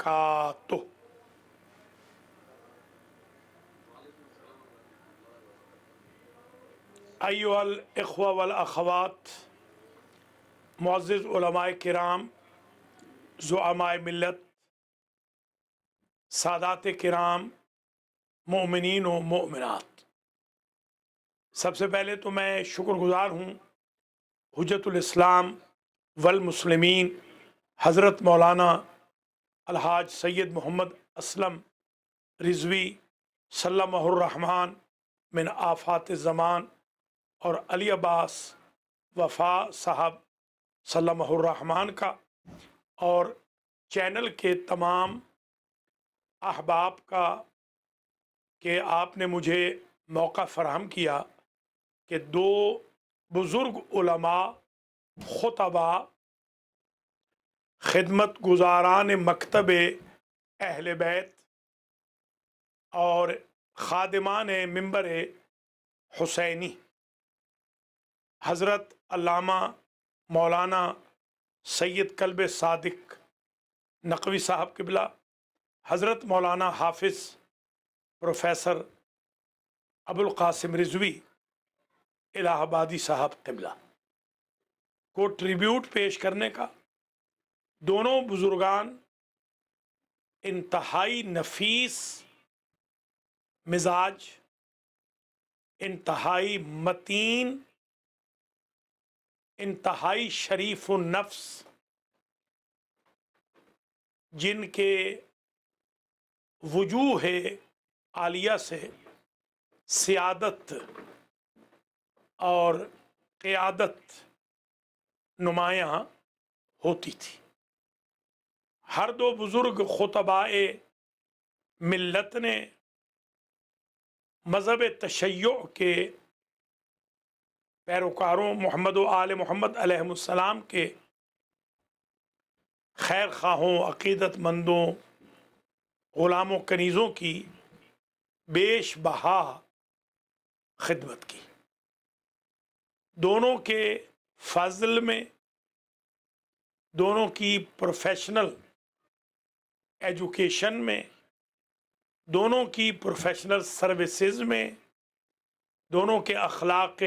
وبرکاتہ۔ ایھا الاخوہ والاخوات، معزز علماء کرام، زعماء ملت، سادات کرام، مومنین و مومنات، سب سے پہلے تو میں شکر گزار ہوں حجت الاسلام والمسلمین حضرت مولانا الحاج سید محمد اسلم رضوی سلمہ الرحمن من آفات الزمان اور علی عباس وفا صاحب سلمہ الرحمن کا، اور چینل کے تمام احباب کا کہ آپ نے مجھے موقع فراہم کیا کہ دو بزرگ علماء، خطباء، خدمت گزاران مکتب اہل بیت اور خادمان منبر حسینی حضرت علامہ مولانا سید کلب صادق نقوی صاحب قبلہ، حضرت مولانا حافظ پروفیسر ابو القاسم رضوی الہ آبادی صاحب قبلہ کو ٹریبیوٹ پیش کرنے کا، دونوں بزرگان انتہائی نفیس مزاج، انتہائی متین، انتہائی شریف النفس، جن کے وجوہ عالیہ سے سیادت اور قیادت نمایاں ہوتی تھی۔ ہر دو بزرگ خطباء ملت نے مذہب تشیع کے پیروکاروں محمد و آل محمد علیہ السلام کے خیر خواہوں، عقیدت مندوں، غلام و کنیزوں کی بیش بہا خدمت کی۔ دونوں کے فضل میں، دونوں کی پروفیشنل ایجوکیشن میں، دونوں کی پروفیشنل سروسز میں، دونوں کے اخلاق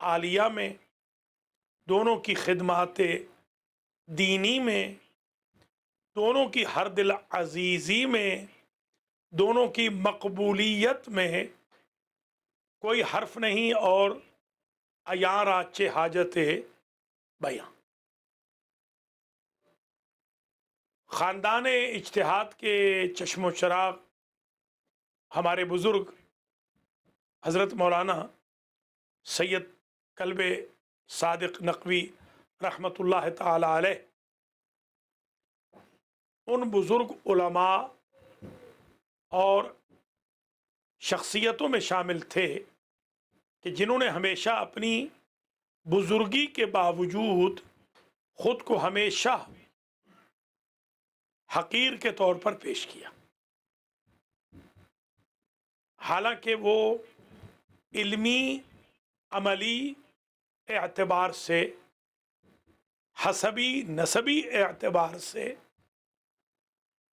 عالیہ میں، دونوں کی خدمات دینی میں، دونوں کی ہر دل عزیزی میں، دونوں کی مقبولیت میں کوئی حرف نہیں اور عیاں راچے حاجت بیاں۔ خاندان اجتہاد کے چشم و چراغ ہمارے بزرگ حضرت مولانا سید کلب صادق نقوی رحمۃ اللہ تعالی علیہ ان بزرگ علماء اور شخصیتوں میں شامل تھے کہ جنہوں نے ہمیشہ اپنی بزرگی کے باوجود خود کو ہمیشہ حقیر کے طور پر پیش کیا، حالانکہ وہ علمی عملی اعتبار سے، حسبی نسبی اعتبار سے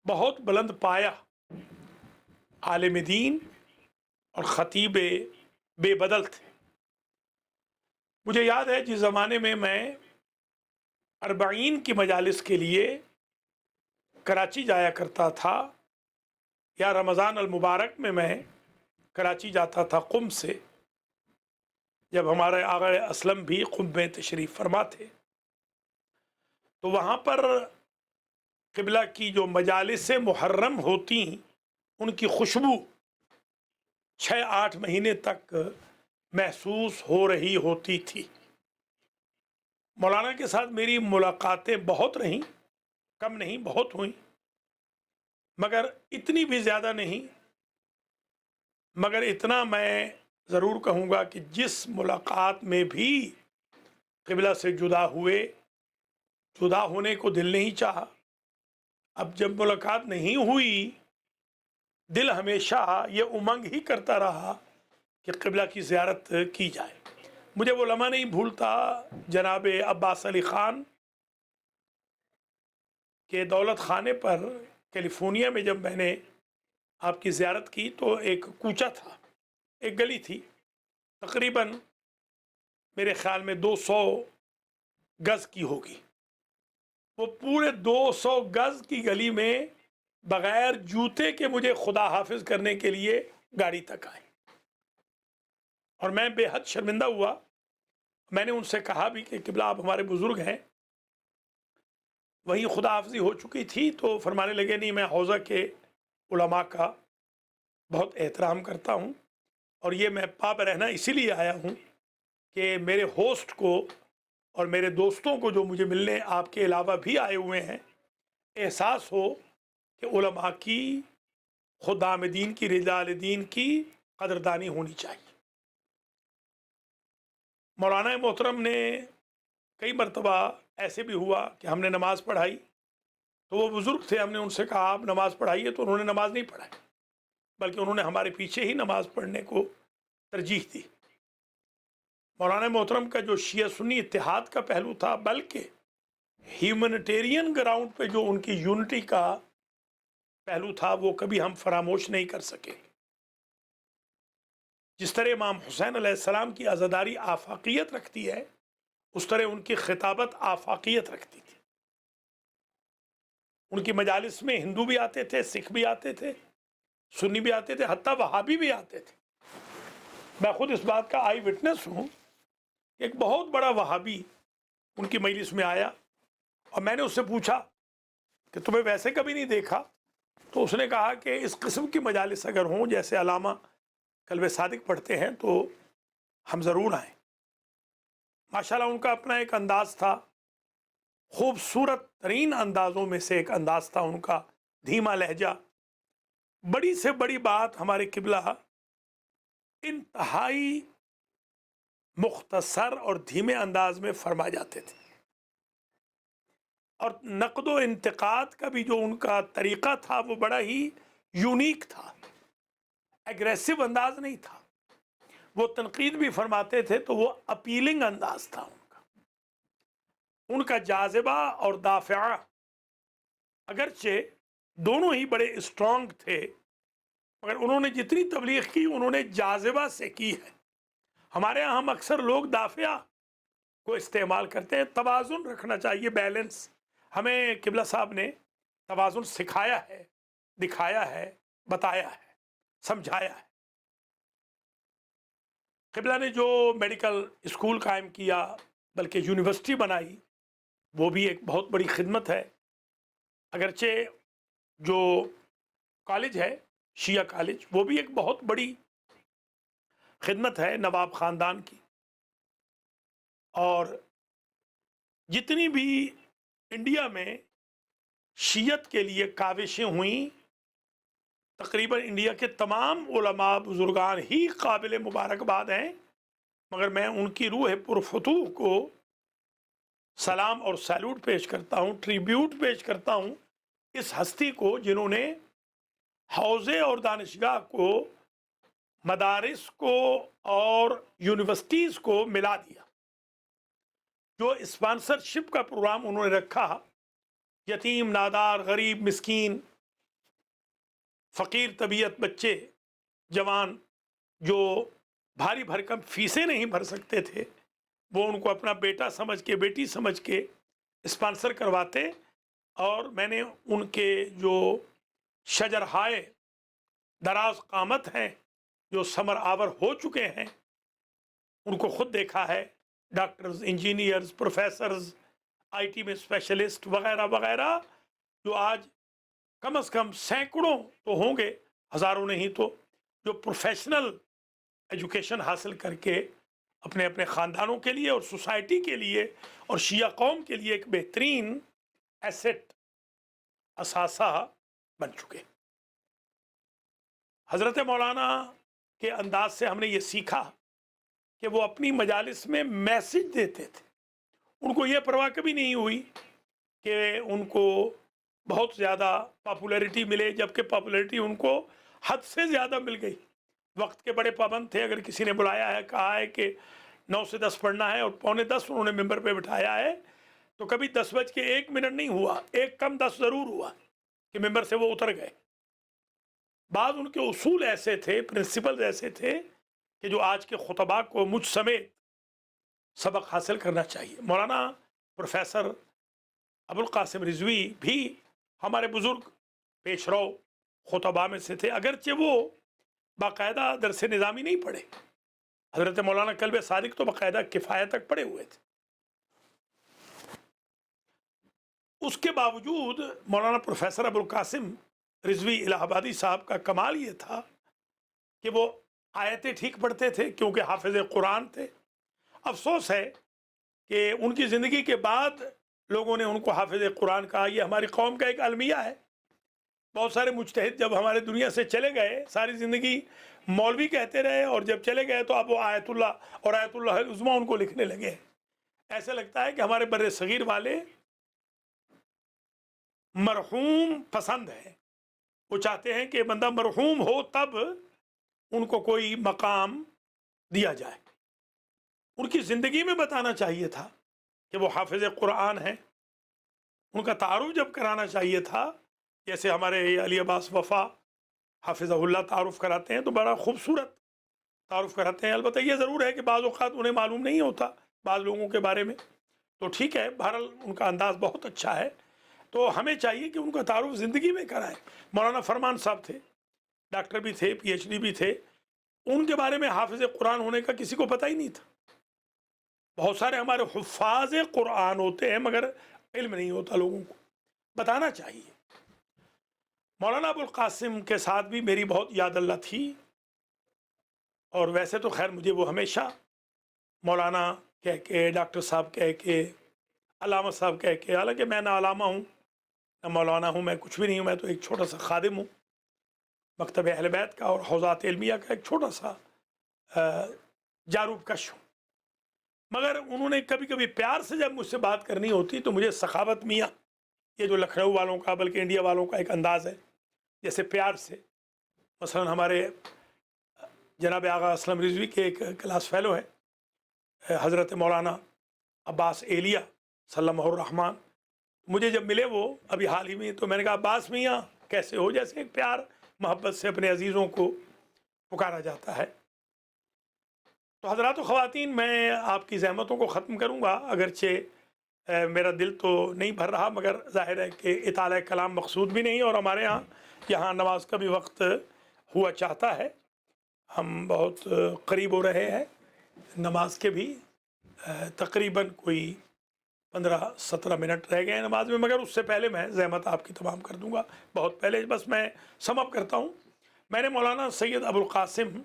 بہت بلند پایہ عالم دین اور خطیب بے بدل تھے۔ مجھے یاد ہے جس زمانے میں اربعین کی مجالس کے لیے کراچی جایا کرتا تھا، یا رمضان المبارک میں کراچی جاتا تھا قم سے، جب ہمارے آقا اسلم بھی قم میں تشریف فرما تھے، تو وہاں پر قبلہ کی جو مجالس محرم ہوتی ان کی خوشبو 6-8 مہینے تک محسوس ہو رہی ہوتی تھی۔ مولانا کے ساتھ میری ملاقاتیں بہت رہیں، کم نہیں بہت ہوئیں، مگر اتنی بھی زیادہ نہیں، مگر اتنا میں ضرور کہوں گا کہ جس ملاقات میں بھی قبلہ سے جدا ہوئے، جدا ہونے کو دل نہیں چاہا۔ اب جب ملاقات نہیں ہوئی، دل ہمیشہ یہ امنگ ہی کرتا رہا کہ قبلہ کی زیارت کی جائے۔ مجھے وہ لمحہ نہیں بھولتا جناب عباس علی خان کے دولت خانے پر کیلیفورنیا میں جب میں نے آپ کی زیارت کی تو ایک کوچہ تھا، ایک گلی تھی، تقریباً میرے خیال میں 200 گز کی ہوگی. وہ پورے 200 گز کی گلی میں بغیر جوتے کے مجھے خدا حافظ کرنے کے لیے گاڑی تک آئے، اور میں بے حد شرمندہ ہوا. میں نے ان سے کہا بھی کہ قبلہ آپ ہمارے بزرگ ہیں. وہیں خدا حافظی ہو چکی تھی تو فرمانے لگے نہیں، میں حوزہ کے علماء کا بہت احترام کرتا ہوں، اور یہ میں پاپ رہنا اسی لیے آیا ہوں کہ میرے ہوسٹ کو اور میرے دوستوں کو جو مجھے ملنے آپ کے علاوہ بھی آئے ہوئے ہیں، احساس ہو کہ علماء کی، خدام دین کی، رجال دین کی قدردانی ہونی چاہیے. مولانا محترم نے کئی مرتبہ ایسے بھی ہوا کہ ہم نے نماز پڑھائی تو وہ بزرگ تھے، ہم نے ان سے کہا آپ نماز پڑھائیے، تو انہوں نے نماز نہیں پڑھائی، بلکہ انہوں نے ہمارے پیچھے ہی نماز پڑھنے کو ترجیح دی. مولانا محترم کا جو شیعہ سنی اتحاد کا پہلو تھا، بلکہ ہیومنیٹیرین گراؤنڈ پہ جو ان کی یونٹی کا پہلو تھا، وہ کبھی ہم فراموش نہیں کر سکے. جس طرح امام حسین علیہ السلام کی عزاداری آفاقیت رکھتی ہے، اس طرح ان کی خطابت آفاقیت رکھتی تھی. ان کی مجالس میں ہندو بھی آتے تھے، سکھ بھی آتے تھے، سنی بھی آتے تھے، حتیٰ وہابی بھی آتے تھے. میں خود اس بات کا آئی وٹنس ہوں. ایک بہت بڑا وہابی ان کی مجلس میں آیا، اور میں نے اس سے پوچھا کہ تمہیں ویسے کبھی نہیں دیکھا، تو اس نے کہا کہ اس قسم کی مجالس اگر ہوں جیسے علامہ قلب صادق پڑھتے ہیں تو ہم ضرور آئیں. ماشاءاللہ ان کا اپنا ایک انداز تھا، خوبصورت ترین اندازوں میں سے ایک انداز تھا ان کا، دھیما لہجہ. بڑی سے بڑی بات ہمارے قبلہ انتہائی مختصر اور دھیمے انداز میں فرما جاتے تھے، اور نقد و انتقاد کا بھی جو ان کا طریقہ تھا وہ بڑا ہی یونیک تھا، ایگریسو انداز نہیں تھا. وہ تنقید بھی فرماتے تھے تو وہ اپیلنگ انداز تھا ان کا جاذبہ اور دافعہ. اگرچہ دونوں ہی بڑے اسٹرانگ تھے، مگر انہوں نے جتنی تبلیغ کی انہوں نے جاذبہ سے کی ہے. ہمارے یہاں ہم اکثر لوگ دافعہ کو استعمال کرتے ہیں. توازن رکھنا چاہیے، بیلنس. ہمیں قبلہ صاحب نے توازن سکھایا ہے، دکھایا ہے، بتایا ہے، سمجھایا ہے. قبلہ نے جو میڈیکل اسکول قائم کیا، بلکہ یونیورسٹی بنائی، وہ بھی ایک بہت بڑی خدمت ہے. اگرچہ جو کالج ہے شیعہ کالج، وہ بھی ایک بہت بڑی خدمت ہے نواب خاندان کی. اور جتنی بھی انڈیا میں شیعت کے لیے کاوشیں ہوئیں، تقریباً انڈیا کے تمام علماء بزرگان ہی قابل مبارکباد ہیں. مگر میں ان کی روح پرفتوح کو سلام اور سیلوٹ پیش کرتا ہوں، ٹریبیوٹ پیش کرتا ہوں اس ہستی کو جنہوں نے حوزے اور دانشگاہ کو، مدارس کو اور یونیورسٹیز کو ملا دیا. جو اسپانسرشپ کا پروگرام انہوں نے رکھا، یتیم، نادار، غریب، مسکین، فقیر طبیعت بچے، جوان جو بھاری بھرکم فیسیں نہیں بھر سکتے تھے، وہ ان کو اپنا بیٹا سمجھ کے، بیٹی سمجھ کے اسپانسر کرواتے. اور میں نے ان کے جو شجرہائے دراز قامت ہیں، جو ثمر آور ہو چکے ہیں، ان کو خود دیکھا ہے. Doctors, engineers, professors, I T میں اسپیشلسٹ وغیرہ وغیرہ، جو آج کم از کم سینکڑوں تو ہوں گے، ہزاروں نہیں تو، جو پروفیشنل ایجوکیشن حاصل کر کے اپنے اپنے خاندانوں کے لیے اور سوسائٹی کے لیے اور شیعہ قوم کے لیے ایک بہترین ایسٹ، اثاثہ بن چکے. حضرت مولانا کے انداز سے ہم نے یہ سیکھا کہ وہ اپنی مجالس میں میسج دیتے تھے. ان کو یہ پرواہ کبھی نہیں ہوئی کہ ان کو بہت زیادہ پاپولیرٹی ملے، جبکہ پاپولیرٹی ان کو حد سے زیادہ مل گئی. وقت کے بڑے پابند تھے. اگر کسی نے بلایا ہے، کہا ہے کہ 9 سے 10 پڑھنا ہے اور 9:45 انہوں نے ممبر پہ بٹھایا ہے، تو کبھی 10:01 نہیں ہوا، 1 کم 10 ضرور ہوا. کہ ممبر سے وہ اتر گئے. بعض ان کے اصول ایسے تھے، پرنسپل ایسے تھے کہ جو آج کے خطباء کو مجھ سمیت سبق حاصل کرنا چاہیے. مولانا پروفیسر ابوالقاسم رضوی بھی ہمارے بزرگ پیش رو خطباء میں سے تھے، اگرچہ وہ باقاعدہ درس نظامی نہیں پڑھے. حضرت مولانا کلب صادق تو باقاعدہ کفایہ تک پڑھے ہوئے تھے. اس کے باوجود مولانا پروفیسر ابوالقاسم رضوی الہ آبادی صاحب کا کمال یہ تھا کہ وہ آیتیں ٹھیک پڑھتے تھے کیونکہ حافظ قرآن تھے. افسوس ہے کہ ان کی زندگی کے بعد لوگوں نے ان کو حافظ قرآن کہا. یہ ہماری قوم کا ایک المیہ ہے. بہت سارے مجتہد جب ہمارے دنیا سے چلے گئے ساری زندگی مولوی کہتے رہے، اور جب چلے گئے تو اب وہ آیت اللہ اور آیت اللہ العظمیٰ ان کو لکھنے لگے. ایسا لگتا ہے کہ ہمارے بر صغیر والے مرحوم پسند ہیں. وہ چاہتے ہیں کہ بندہ مرحوم ہو تب ان کو کوئی مقام دیا جائے. ان کی زندگی میں بتانا چاہیے تھا کہ وہ حافظ قرآن ہیں. ان کا تعارف جب کرانا چاہیے تھا، جیسے ہمارے علی عباس وفا حافظہ اللہ تعارف کراتے ہیں تو بڑا خوبصورت تعارف کراتے ہیں. البتہ یہ ضرور ہے کہ بعض اوقات انہیں معلوم نہیں ہوتا بعض لوگوں کے بارے میں، تو ٹھیک ہے، بہرحال ان کا انداز بہت اچھا ہے. تو ہمیں چاہیے کہ ان کا تعارف زندگی میں کرائیں. مولانا فرمان صاحب تھے، ڈاکٹر بھی تھے، پی ایچ ڈی بھی تھے. ان کے بارے میں حافظ قرآن ہونے کا کسی کو پتہ ہی نہیں تھا. بہت سارے ہمارے حفاظ قرآن ہوتے ہیں مگر علم نہیں ہوتا لوگوں کو. بتانا چاہیے. مولانا ابوالقاسم کے ساتھ بھی میری بہت یاد اللہ تھی، اور ویسے تو خیر مجھے وہ ہمیشہ مولانا کہہ کے، ڈاکٹر صاحب کہہ کے، علامہ صاحب کہہ کے، حالانکہ میں نہ علامہ ہوں نہ مولانا ہوں، میں کچھ بھی نہیں ہوں. میں تو ایک چھوٹا سا خادم ہوں مکتب اہل بیت کا اور حوزات علمیہ کا، ایک چھوٹا سا جاروب کش ہوں. مگر انہوں نے کبھی کبھی پیار سے جب مجھ سے بات کرنی ہوتی تو مجھے سخاوت میاں، یہ جو لکھنؤ والوں کا بلکہ انڈیا والوں کا ایک انداز ہے، جیسے پیار سے، مثلا ہمارے جناب آغا اسلم رضوی کے ایک کلاس فیلو ہے حضرت مولانا عباس ایلیہ سلمہ الرحمن. مجھے جب ملے وہ ابھی حال ہی میں، تو میں نے کہا عباس میاں کیسے ہو، جیسے ایک پیار محبت سے اپنے عزیزوں کو پکارا جاتا ہے. تو حضرات و خواتین، میں آپ کی زحمتوں کو ختم کروں گا، اگرچہ میرا دل تو نہیں بھر رہا، مگر ظاہر ہے کہ اطالہ کلام مقصود بھی نہیں، اور ہمارے یہاں نماز کا بھی وقت ہوا چاہتا ہے. ہم بہت قریب ہو رہے ہیں نماز کے بھی، تقریباً کوئی 15-17 منٹ رہ گئے ہیں نماز میں، مگر اس سے پہلے میں زحمت آپ کی تمام کر دوں گا. بہت پہلے بس میں سم اپ کرتا ہوں. میں نے مولانا سید ابوالقاسم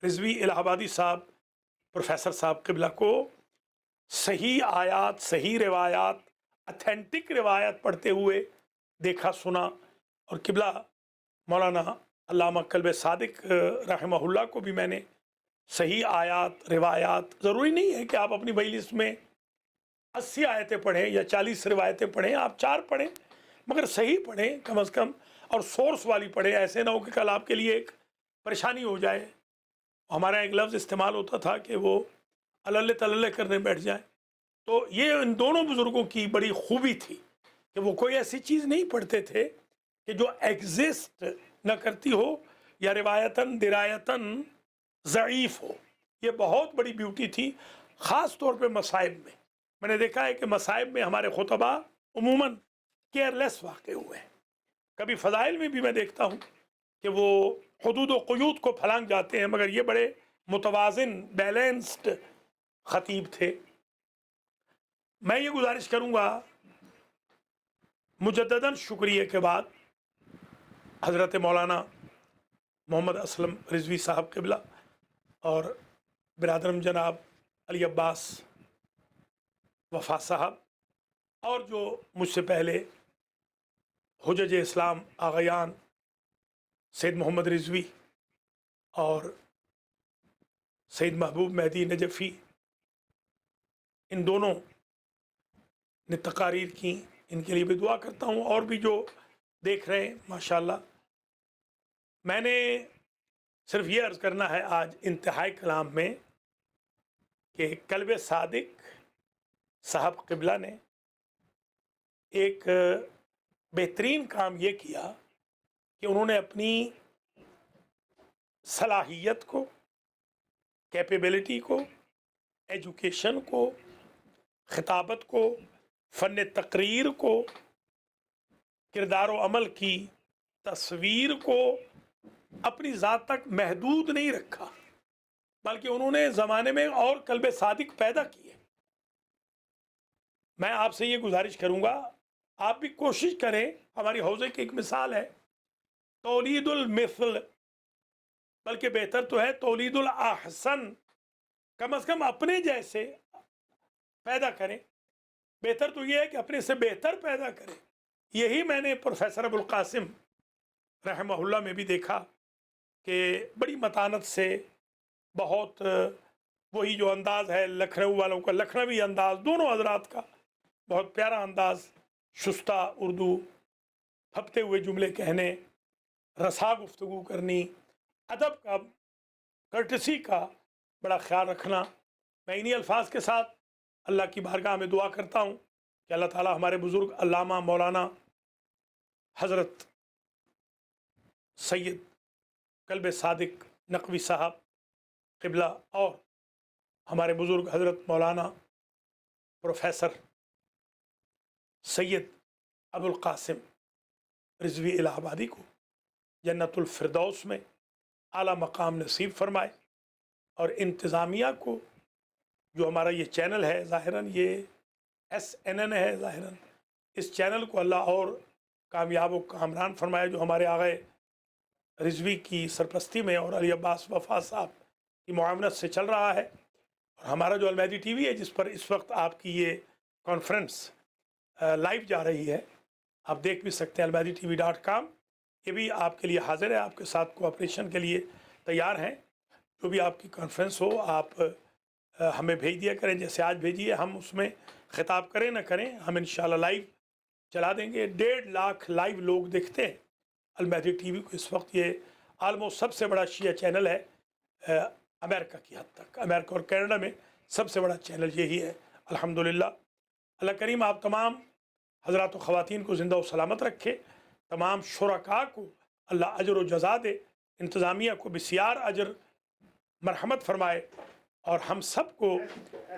رضوی الہ آبادی صاحب، پروفیسر صاحب قبلہ کو صحیح آیات، صحیح روایات، اتھینٹک روایت پڑھتے ہوئے دیکھا، سنا. اور قبلہ مولانا علامہ کلب صادق رحمہ اللہ کو بھی میں نے صحیح آیات، روایات، ضروری نہیں ہے کہ آپ اپنی مجلس میں 80 آیتیں پڑھیں یا 40 روایتیں پڑھیں، آپ 4 پڑھیں مگر صحیح پڑھیں کم از کم، اور سورس والی پڑھیں. ایسے نہ ہو کہ کل آپ کے لیے ایک پریشانی ہو جائے. ہمارا ایک لفظ استعمال ہوتا تھا کہ وہ اللہ تللہ کرنے بیٹھ جائیں. تو یہ ان دونوں بزرگوں کی بڑی خوبی تھی کہ وہ کوئی ایسی چیز نہیں پڑھتے تھے کہ جو ایگزسٹ نہ کرتی ہو یا روایتاً درایتاً ضعیف ہو. یہ بہت بڑی بیوٹی تھی، خاص طور پہ مصائب میں. میں نے دیکھا ہے کہ مصائب میں ہمارے خطباء عموماً کیئر لیس واقع ہوئے ہیں. کبھی فضائل میں بھی میں دیکھتا ہوں کہ وہ حدود و قیود کو پھلانگ جاتے ہیں، مگر یہ بڑے متوازن، بیلنسڈ خطیب تھے. میں یہ گزارش کروں گا مجدداً شکریہ کے بعد حضرت مولانا محمد اسلم رضوی صاحب قبلہ اور برادرم جناب علی عباس وفا صاحب، اور جو مجھ سے پہلے حجج اسلام آغایان سید محمد رضوی اور سید محبوب مہدی نجفی، ان دونوں نے تقاریر کی، ان کے لیے بھی دعا کرتا ہوں. اور بھی جو دیکھ رہے ہیں ماشاءاللہ. میں نے صرف یہ عرض کرنا ہے آج انتہائی کلام میں کہ کلب صادق صاحب قبلہ نے ایک بہترین کام یہ کیا کہ انہوں نے اپنی صلاحیت کو، کیپیبلٹی کو، ایجوکیشن کو، خطابت کو، فن تقریر کو، کردار و عمل کی تصویر کو اپنی ذات تک محدود نہیں رکھا، بلکہ انہوں نے زمانے میں اور قلب صادق پیدا کیے۔ میں آپ سے یہ گزارش کروں گا، آپ بھی کوشش کریں۔ ہماری حوزے کی ایک مثال ہے تولید المثل، بلکہ بہتر تو ہے تولید الاحسن، کم از کم اپنے جیسے پیدا کریں۔ بہتر تو یہ ہے کہ اپنے سے بہتر پیدا کریں۔ یہی میں نے پروفیسر ابوالقاسم رحمہ اللہ میں بھی دیکھا کہ بڑی متانت سے، بہت وہی جو انداز ہے لکھنؤ والوں کا، لکھنوی انداز، دونوں حضرات کا بہت پیارا انداز، شستہ اردو، پھپتے ہوئے جملے کہنے، رسا گفتگو کرنی، ادب کا، کرٹسی کا بڑا خیال رکھنا۔ میں انہی الفاظ کے ساتھ اللہ کی بارگاہ میں دعا کرتا ہوں کہ اللہ تعالی ہمارے بزرگ علامہ مولانا حضرت سید قلب صادق نقوی صاحب قبلہ اور ہمارے بزرگ حضرت مولانا پروفیسر سید ابوالقاسم رضوی الہ آبادی کو جنت الفردوس میں اعلیٰ مقام نصیب فرمائے، اور انتظامیہ کو، جو ہمارا یہ چینل ہے، ظاہراً یہ SNN ہے، ظاہراً اس چینل کو اللہ اور کامیاب و کامران فرمائے، جو ہمارے آغائے رضوی کی سرپرستی میں اور علی عباس وفا صاحب کی معاونت سے چل رہا ہے۔ اور ہمارا جو المہدی ٹی وی ہے، جس پر اس وقت آپ کی یہ کانفرنس لائیو جا رہی ہے، آپ دیکھ بھی سکتے ہیں almehdi.tv.com، یہ بھی آپ کے لیے حاضر ہے، آپ کے ساتھ کوآپریشن کے لیے تیار ہیں۔ جو بھی آپ کی کانفرنس ہو، آپ ہمیں بھیج دیا کریں، جیسے آج بھیجیے، ہم اس میں خطاب کریں نہ کریں، ہم انشاءاللہ لائیو چلا دیں گے۔ 1.5 لاکھ لائیو لوگ دیکھتے ہیں المہدی ٹی وی کو اس وقت۔ یہ آلموسٹ سب سے بڑا شیعہ چینل ہے امریکہ کی حد تک، امریکہ اور کینیڈا میں سب سے بڑا چینل یہی ہے الحمدللہ۔ اللہ کریم آپ تمام حضرات و خواتین کو زندہ و سلامت رکھے، تمام شرکاء کو اللہ اجر و جزا دے، انتظامیہ کو بسیار اجر مرحمت فرمائے، اور ہم سب کو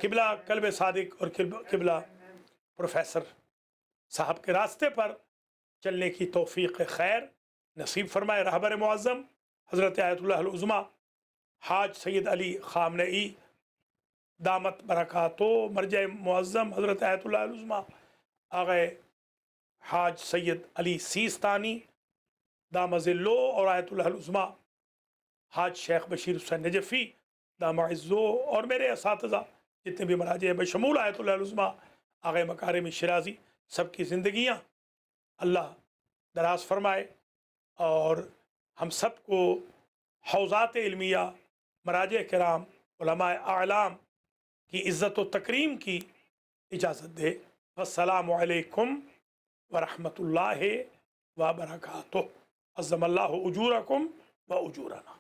قبلہ قلب صادق اور قبلہ پروفیسر صاحب کے راستے پر چلنے کی توفیق خیر نصیب فرمائے۔ رہبر معظم حضرت آیت اللہ العظمیٰ حاج سید علی خامنئی دامت برکاتو، مرجع معظم حضرت آیت اللہ العظمیٰ آغائے حاج سید علی سیستانی دام ذلو، اور آیت اللہ العظمیٰ حاج شیخ بشیر حسین نجفی دام عزو، اور میرے اساتذہ جتنے بھی مراجع ہیں بشمول آیت اللہ العظمیٰ آغائے مکارم شیرازی، سب کی زندگیاں اللہ دراز فرمائے، اور ہم سب کو حوزات علمیہ، مراجع کرام، علماء اعلام کی عزت و تکریم کی اجازت دے۔ السلام علیکم ورحمۃ اللہ وبرکاتہ۔ عظم اللہ اجورکم و اجورنا۔